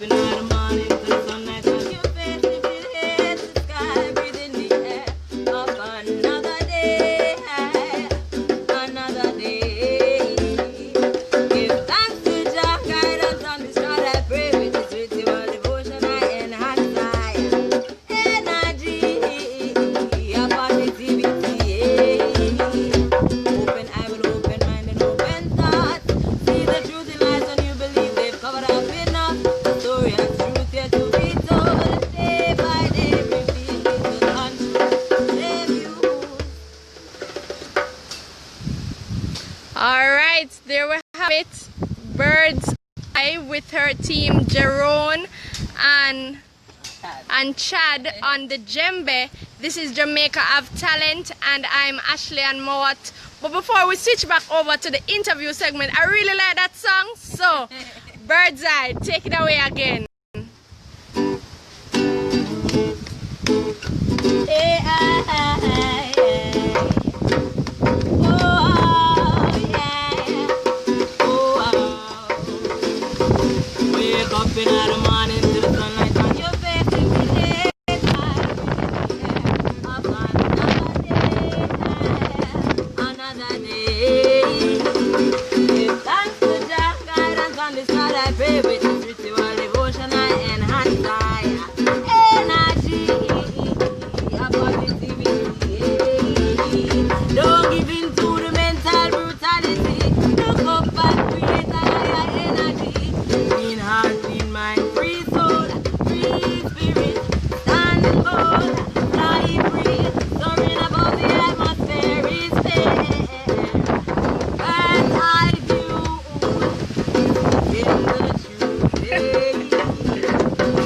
In the morning to the sunlight on your face, if it hits the sky, breathe in the air of another day, another day. Give thanks to Jah, guidance on this road I pray with this ritual devotion I enhance my energy, a positivity. Open eye with open mind and open thought. See the truth in lies when you believe they've covered up enough. Story and truth yet to be told. Day by day, reveal the save you. Alright, there we have it. Birdz I with her team Jerome and Chad on the djembe. This is Jamaica Ave Talent and I'm Ashleigh-Ann Mowatt. But before we switch back over to the interview segment, I really like that song. So, Birdz I, take it away again. Hey, oh, yeah. Oh, wake up in the morning to the sunlight on your face. If it is another day. Give thanks to Jah, guidance on this road I pray with this ritual devotion I enhance my energy, a positivity. Don't give in to the mental brutality. Look up and create a higher energy. Clean heart, clean mind, free soul, free spirit. Stand bold, fly free. Soaring above the atmosphere is fair. And I do in the truth.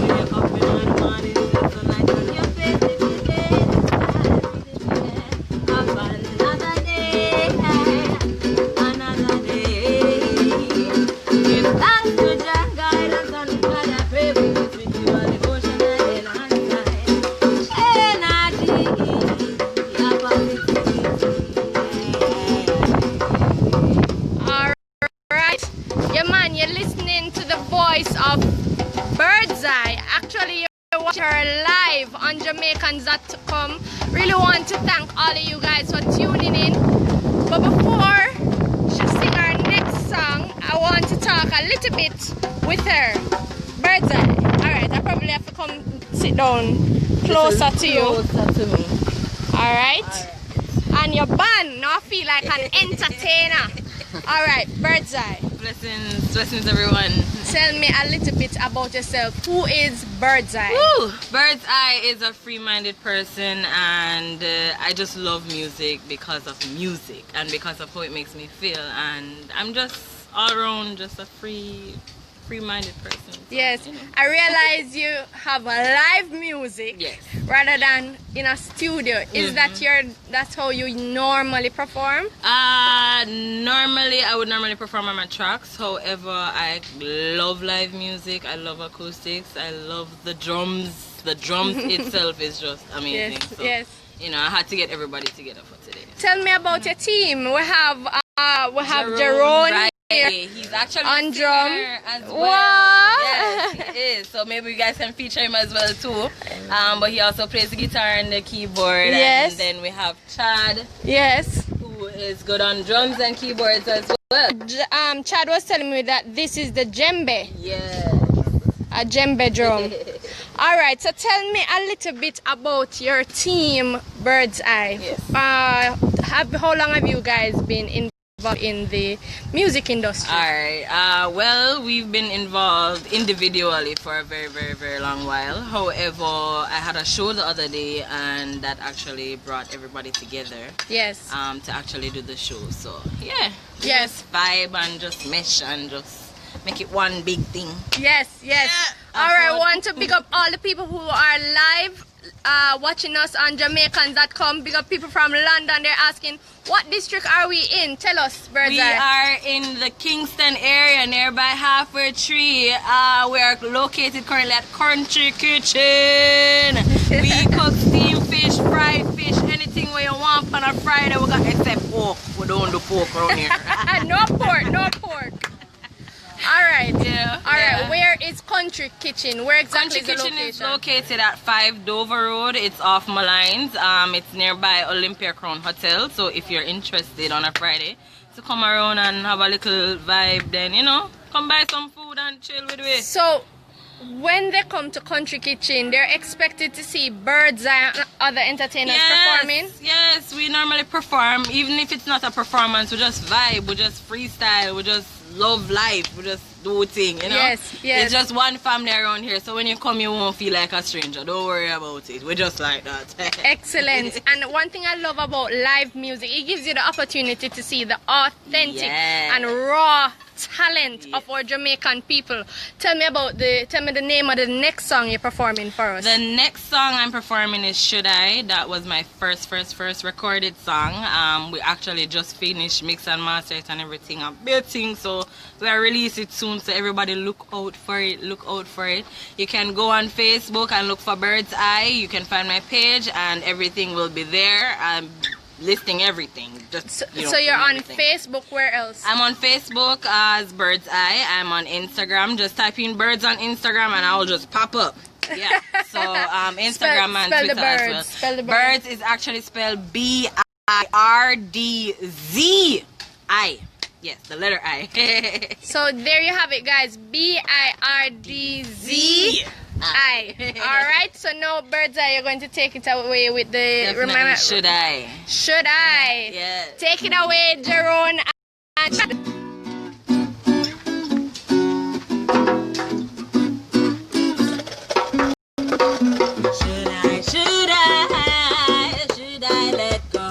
Wake up in the morning, the sunlight on your face. If you did, of another day, another day. Give thanks to Jah, guidance on the God I pray with this ritual devotion I enhance my energy, a positivity. Alright, yeah man, you're listening to the voice of Birdz I. Actually, you're watching her live on Jamaicans.com. Really want to thank all of you guys for tuning in. But before she sing her next song, I want to talk a little bit with her. Birdz I. Alright, I probably have to come sit down closer to you. Closer to me. Alright? And your band, now I feel like an entertainer. Alright, Birdz I. Blessings, blessings everyone. Tell me a little bit about yourself. Who is Birdz I? Woo! Birdz I is a free-minded person, and I just love music because of music and because of how it makes me feel, and I'm just all around just a free-minded person. So, Yes, you know. I realize you have a live music Yes. rather than in a studio. Is that's how you normally perform? Normally I would perform on my tracks. However, I love live music. I love acoustics. I love the drums. The drums itself is just amazing. Yes, So, yes. you know, I had to get everybody together for today. Tell me about your team. We have Jerome right. here He's actually on a drum. singer as well. What? Yes, he is. So maybe you guys can feature him as well too. But he also plays the guitar and the keyboard. Yes. And then we have Chad, Yes. who is good on drums and keyboards as well. Chad was telling me that this is the djembe, Yes. a djembe drum. Alright, so tell me a little bit about your team, Birdz I. Yes. How long have you guys been involved in the music industry? Alright, well, we've been involved individually for a very, very, very long while. However, I had a show the other day and that actually brought everybody together. Yes. To actually do the show. So, yeah. Yes. Just vibe and just mesh and just make it one big thing. Yes, yes. Yeah, Alright, I want to big up all the people who are live watching us on Jamaicans.com. Big up people from London. They're asking, what district are we in? Tell us, Birdz We I. are in the Kingston area nearby Halfway Tree. We are located currently at Country Kitchen. We cook steamed fish, fried fish, anything where you want on a Friday. We got except pork. We don't do pork around here. No pork, no pork. Alright. Yeah. Alright, where is Country Kitchen? Where exactly Country is the Kitchen location? is located at 5 Dover Road. It's off Malines. It's nearby Olympia Crown Hotel. So if you're interested on a Friday to come around and have a little vibe, then you know, come buy some food and chill with me. So when they come to Country Kitchen, they're expected to see Birdz I and other entertainers performing? Yes, we normally perform. Even if it's not a performance, we just vibe, we just freestyle, we just love life, we just do thing, you know? Yes, yes. It's just one family around here, so when you come, you won't feel like a stranger. Don't worry about it. We're just like that. Excellent. And one thing I love about live music, it gives you the opportunity to see the authentic and raw talent of our Jamaican people. Tell me the name of the next song you're performing for us. The next song I'm performing is Should I. That was my first recorded song. We actually just finished mix and master it and everything, a big thing, so we'll release it soon, so everybody look out for it. You can go on Facebook and look for Birdz I. You can find my page and everything will be there. I'm listing everything. Just, so you're on Facebook, where else? I'm on Facebook as Birdz I. I'm on Instagram. Just type in Birdz on Instagram and I'll just pop up. Yeah. So Instagram and Twitter as well. Spell the Birdz is actually spelled B-I-R-D-Z-I. Yes, the letter I. So there you have it, guys. B-I-R-D-Z-I. Alright, so now Birdz I, you're going to take it away with the Definitely Should I. Should I? Yeah. Take it away, Jerome. Should I let go?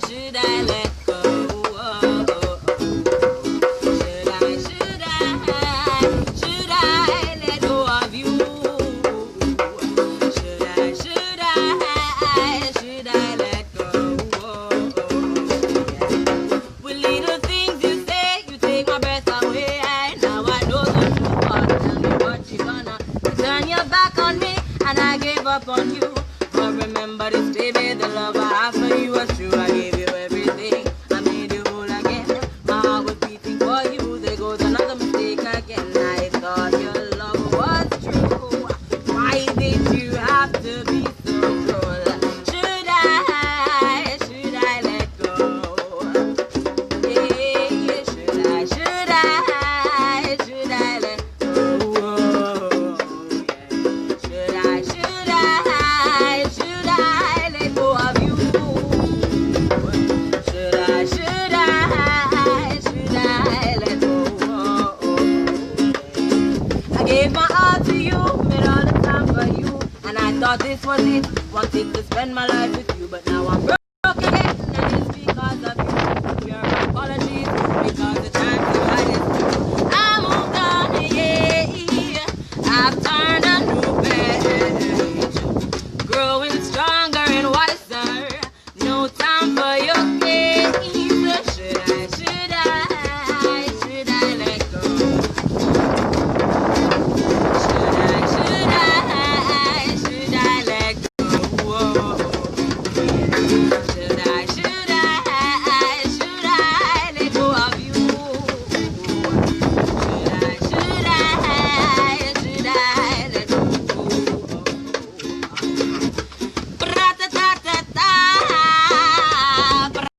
Should I let go? Should I let go of you? Should I let go? With little things you say, you take my breath away. Now I know the truth, but tell me what you gonna turn your back on me, and I gave up on you. But remember this, baby, the love I have for you was true. I gave you everything, I made you whole again. My heart was beating for you. There goes another mistake again. I thought your love was true. Why did you have to be so cruel? Should I let go? Yeah, should I let go? Should I let go of you? Should I let go? I gave my all to you, made all the time for you, and I thought this was it. Wanted to spend my life with you, but now I'm broke.